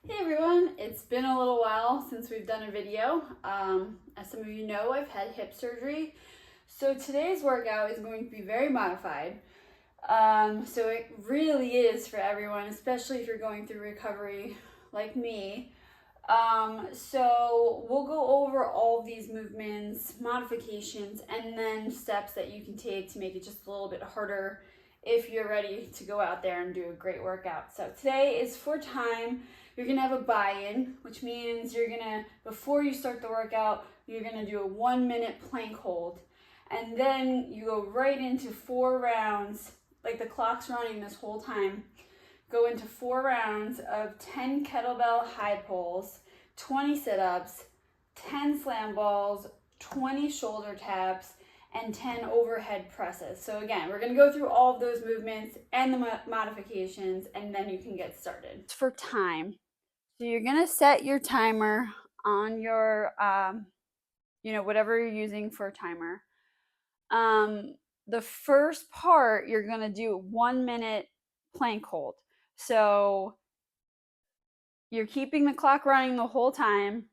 Hey everyone, it's been a little while since we've done a video. As some of you know, I've had hip surgery. So today's workout is going to be very modified. So it really is for everyone, especially if you're going through recovery like me. So we'll go over all of these movements, modifications, and then steps that you can take to make it just a little bit harder if you're ready to go out there and do a great workout. So today is for time. You're gonna have a buy-in, which means you're gonna, before you start the workout, you're gonna do a 1 minute plank hold. And then you go right into 4 rounds, like the clock's running this whole time. Go into 4 rounds of 10 kettlebell high pulls, 20 sit-ups, 10 slam balls, 20 shoulder taps, and 10 overhead presses. So again, we're gonna go through all of those movements and the modifications, and then you can get started. It's for time. So you're gonna set your timer on your, whatever you're using for a timer. The first part, you're gonna do 1 minute plank hold. So you're keeping the clock running the whole time,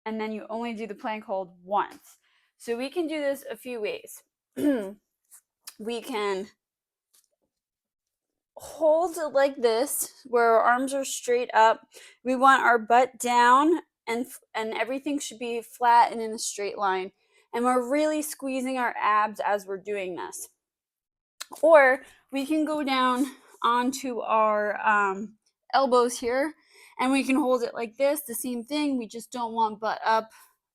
and then you only do the plank hold once. So we can do this a few ways. We can hold it like this, where our arms are straight up. We want our butt down, and everything should be flat and in a straight line. And we're really squeezing our abs as we're doing this. Or we can go down onto our elbows here, and we can hold it like this. The same thing, we just don't want butt up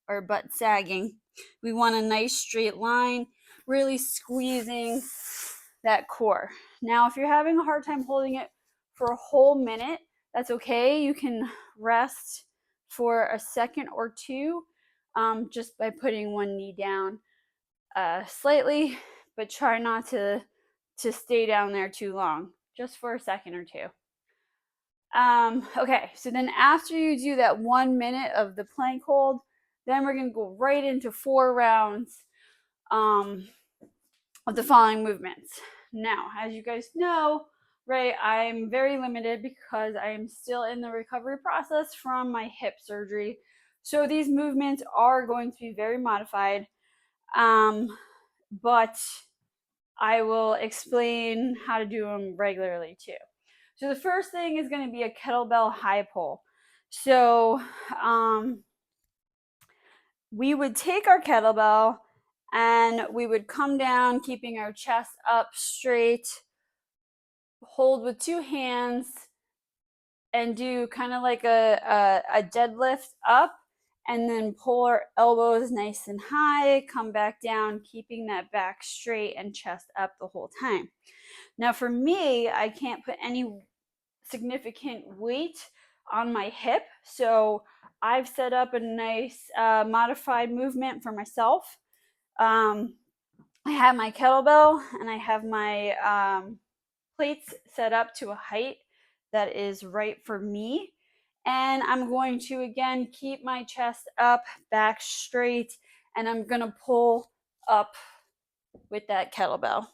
or butt sagging. We want a nice straight line, really squeezing that core. Now, if you're having a hard time holding it for a whole minute, that's okay. You can rest for a second or two, just by putting one knee down slightly, but try not to stay down there too long, just for a second or two. Okay, so then after you do that 1 minute of the plank hold, then we're gonna go right into 4 rounds of the following movements. Now, as you guys know, right, I'm very limited because I am still in the recovery process from my hip surgery. So these movements are going to be very modified, but I will explain how to do them regularly too. So the first thing is going to be a kettlebell high pull. So we would take our kettlebell and we would come down, keeping our chest up straight, hold with 2 hands, and do kind of like a deadlift up, and then pull our elbows nice and high, come back down, keeping that back straight and chest up the whole time. Now for me, I can't put any significant weight on my hip, so I've set up a nice modified movement for myself. I have my kettlebell and I have my plates set up to a height that is right for me. And I'm going to again keep my chest up, back straight, and I'm going to pull up with that kettlebell.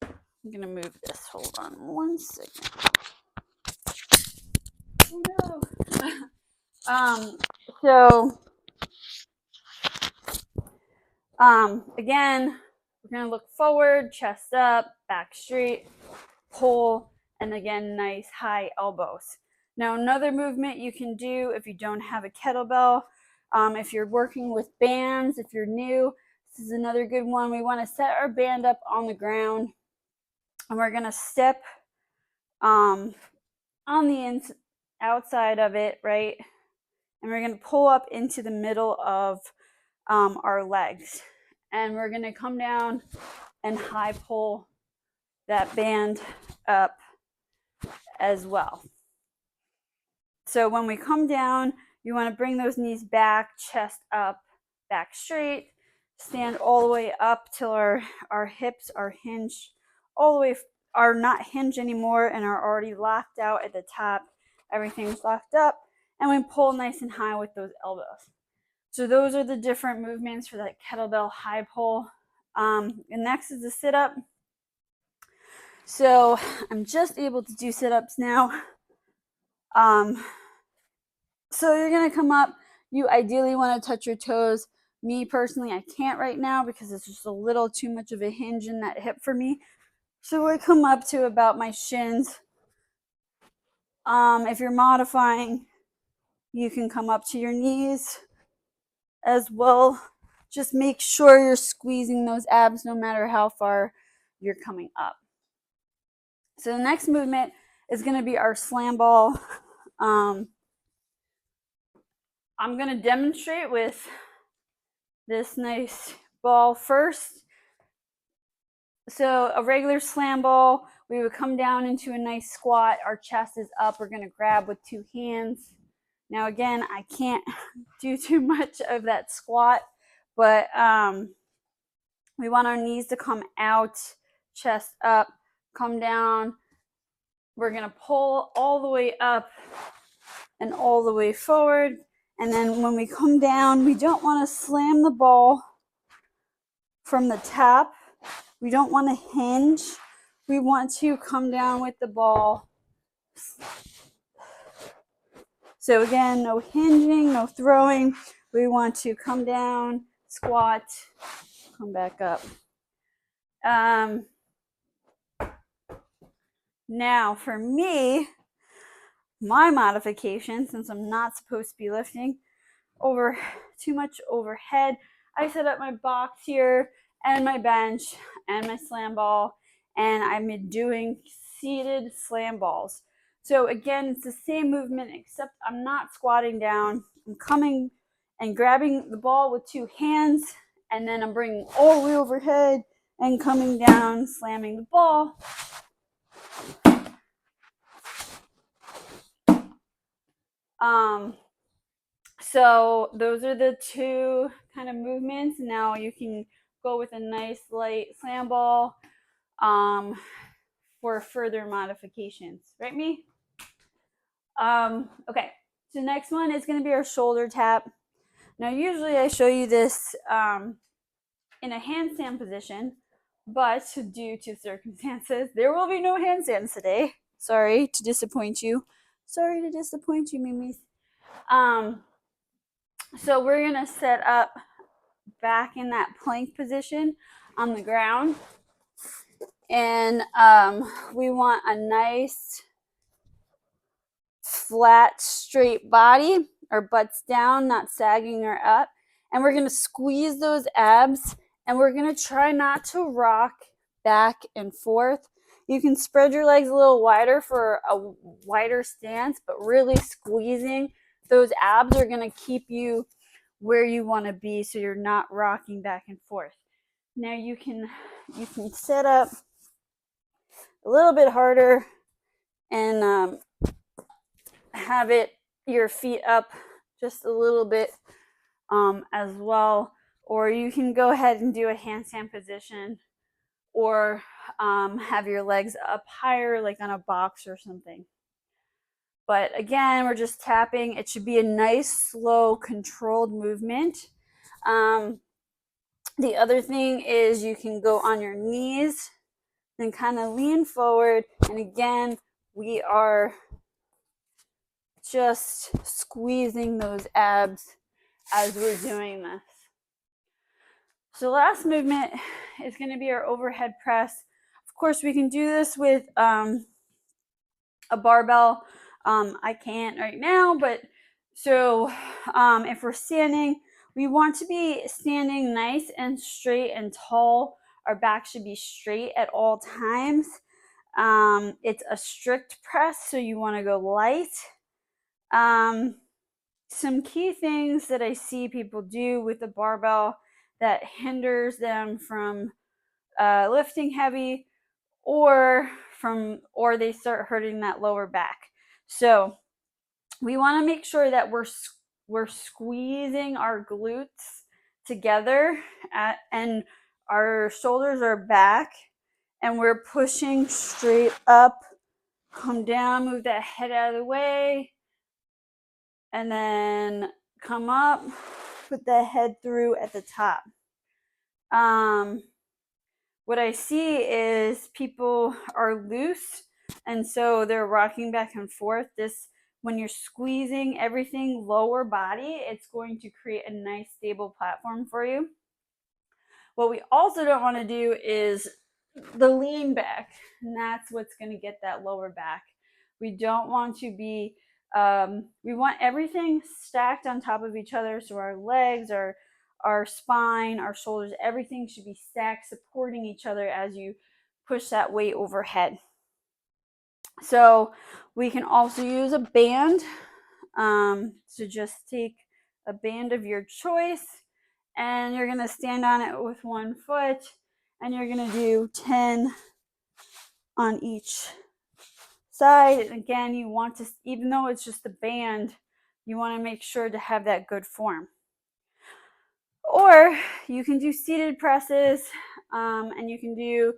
I'm going to move this. Hold on 1 second. Oh no. Again, we're going to look forward, chest up, back straight, pull, and again, nice high elbows. Now, another movement you can do if you don't have a kettlebell, if you're working with bands, if you're new, this is another good one. We want to set our band up on the ground, and we're going to step on the outside of it, right? And we're going to pull up into the middle of our legs. And we're going to come down and high pull that band up as well. So when we come down, you want to bring those knees back, chest up, back straight, stand all the way up till our hips are hinged, all the way are not hinged anymore and are already locked out at the top. Everything's locked up, and we pull nice and high with those elbows. So those are the different movements for that kettlebell high pull. And next is the sit-up. So I'm just able to do sit-ups now. So you're going to come up. You ideally want to touch your toes. Me personally, I can't right now because it's just a little too much of a hinge in that hip for me. So I come up to about my shins. If you're modifying, you can come up to your knees as well. Just make sure you're squeezing those abs no matter how far you're coming up. So the next movement is going to be our slam ball. I'm going to demonstrate with this nice ball first. So a regular slam ball, we would come down into a nice squat. Our chest is up. We're going to grab with two hands. Now again, I can't do too much of that squat, but we want our knees to come out, chest up, come down. We're going to pull all the way up and all the way forward. And then when we come down, we don't want to slam the ball from the top. We don't want to hinge. We want to come down with the ball. So again, no hinging, no throwing. We want to come down, squat, come back up. Now for me, my modification, since I'm not supposed to be lifting over too much overhead, I set up my box here and my bench and my slam ball, and I'm doing seated slam balls. So again, it's the same movement, except I'm not squatting down. I'm coming and grabbing the ball with two hands, and then I'm bringing all the way overhead and coming down, slamming the ball. So those are the two kind of movements. Now you can go with a nice light slam ball for further modifications, right, me? Okay, so the next one is going to be our shoulder tap. Now usually I show you this in a handstand position, but due to circumstances, there will be no handstands today. Sorry to disappoint you. Sorry to disappoint you, Mimis. So we're going to set up back in that plank position on the ground. And we want a nice flat, straight body. Our butt's down, not sagging or up. And we're going to squeeze those abs, and we're going to try not to rock back and forth. You can spread your legs a little wider for a wider stance, but really squeezing those abs are going to keep you where you want to be, so you're not rocking back and forth. Now you can set up a little bit harder and have your feet up just a little bit as well, or you can go ahead and do a handstand position, or have your legs up higher like on a box or something. But again, we're just tapping. It should be a nice, slow, controlled movement. The other thing is you can go on your knees and kind of lean forward. And again, we are just squeezing those abs as we're doing this. So last movement is going to be our overhead press. Of course, we can do this with a barbell. I can't right now, but so if we're standing, we want to be standing nice and straight and tall. Our back should be straight at all times. It's a strict press, so you want to go light. Some key things that I see people do with the barbell that hinders them from lifting heavy, or they start hurting that lower back. So we want to make sure that we're squeezing our glutes together and our shoulders are back, and we're pushing straight up, come down, move that head out of the way, and then come up, put the head through at the top. What I see is people are loose, and so they're rocking back and forth. This when you're squeezing everything lower body, it's going to create a nice stable platform for you. What we also don't want to do is the lean back, and that's what's going to get that lower back. We don't want to be, we want everything stacked on top of each other. So our legs, our spine, our shoulders, everything should be stacked, supporting each other as you push that weight overhead. So we can also use a band. So just take a band of your choice, and you're going to stand on it with one foot, and you're going to do 10 on each side. And again, you want to, even though it's just a band, you want to make sure to have that good form. Or you can do seated presses, and you can do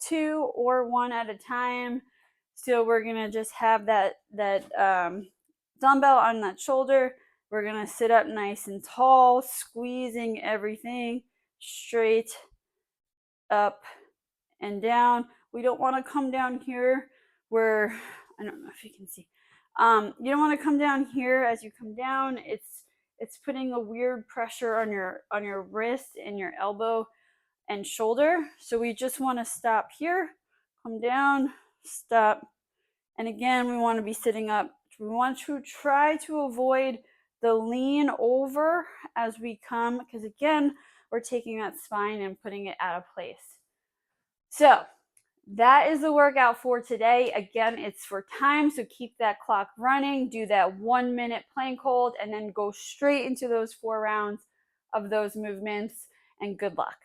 2 or 1 at a time. So we're going to just have that dumbbell on that shoulder. We're going to sit up nice and tall, squeezing everything straight up and down. We don't want to come down here where, I don't know if you can see. You don't want to come down here. As you come down, it's putting a weird pressure on your wrist and your elbow and shoulder. So we just want to stop here, come down, stop. And again, we want to be sitting up. We want to try to avoid the lean over as we come, because again, we're taking that spine and putting it out of place. So that is the workout for today. Again, it's for time, so keep that clock running. Do that 1 minute plank hold, and then go straight into those 4 rounds of those movements, and good luck.